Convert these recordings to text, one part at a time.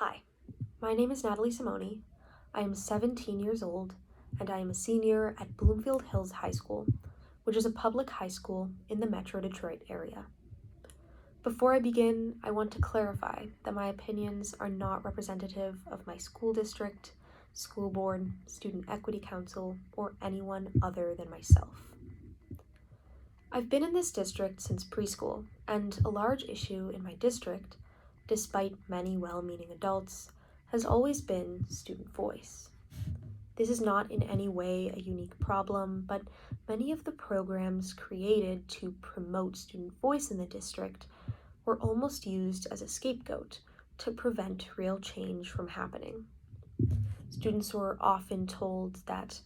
Hi, my name is Natalie Tsimhoni. I am 17 years old, and I am a senior at Bloomfield Hills High School, which is a public high school in the Metro Detroit area. Before I begin, I want to clarify that my opinions are not representative of my school district, school board, student equity council, or anyone other than myself. I've been in this district since preschool, and a large issue in my district, despite many well-meaning adults, has always been student voice. This is not in any way a unique problem, but many of the programs created to promote student voice in the district were almost used as a scapegoat to prevent real change from happening. Students were often told that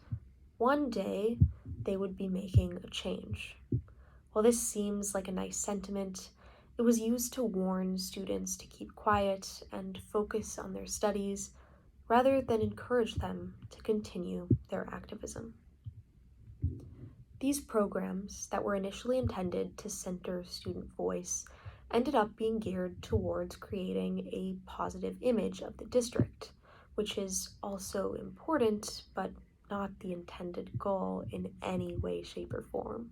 one day they would be making a change. While this seems like a nice sentiment, it was used to warn students to keep quiet and focus on their studies rather than encourage them to continue their activism. These programs that were initially intended to center student voice ended up being geared towards creating a positive image of the district, which is also important, but not the intended goal in any way, shape, or form.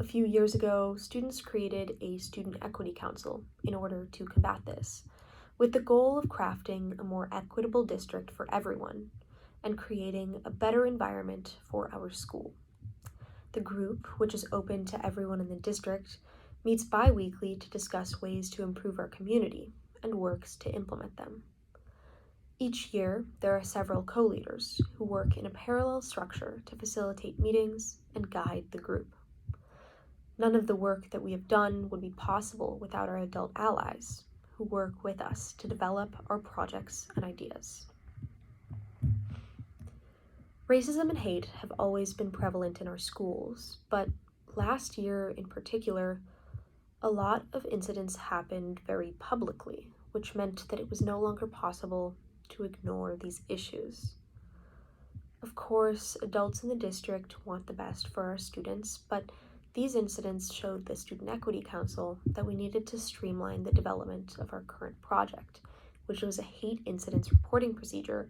A few years ago, students created a student equity council in order to combat this, with the goal of crafting a more equitable district for everyone and creating a better environment for our school. The group, which is open to everyone in the district, meets bi-weekly to discuss ways to improve our community and works to implement them. Each year, there are several co-leaders who work in a parallel structure to facilitate meetings and guide the group. None of the work that we have done would be possible without our adult allies, who work with us to develop our projects and ideas. Racism and hate have always been prevalent in our schools, but last year in particular, a lot of incidents happened very publicly, which meant that it was no longer possible to ignore these issues. Of course, adults in the district want the best for our students, but these incidents showed the Student Equity Council that we needed to streamline the development of our current project, which was a hate incidents reporting procedure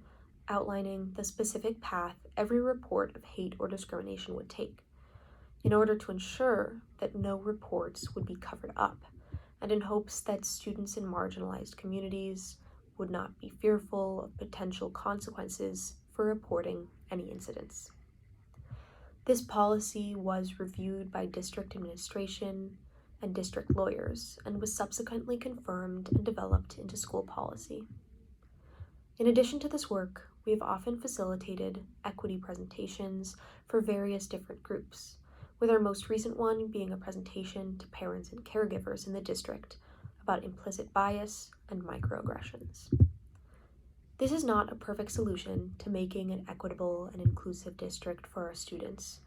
outlining the specific path every report of hate or discrimination would take, in order to ensure that no reports would be covered up, and in hopes that students in marginalized communities would not be fearful of potential consequences for reporting any incidents. This policy was reviewed by district administration and district lawyers and was subsequently confirmed and developed into school policy. In addition to this work, we have often facilitated equity presentations for various different groups, with our most recent one being a presentation to parents and caregivers in the district about implicit bias and microaggressions. This is not a perfect solution to making an equitable and inclusive district for our students,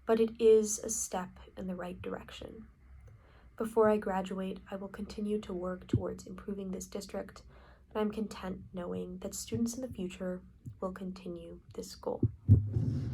but it is a step in the right direction. Before I graduate, I will continue to work towards improving this district, and I'm content knowing that students in the future will continue this goal.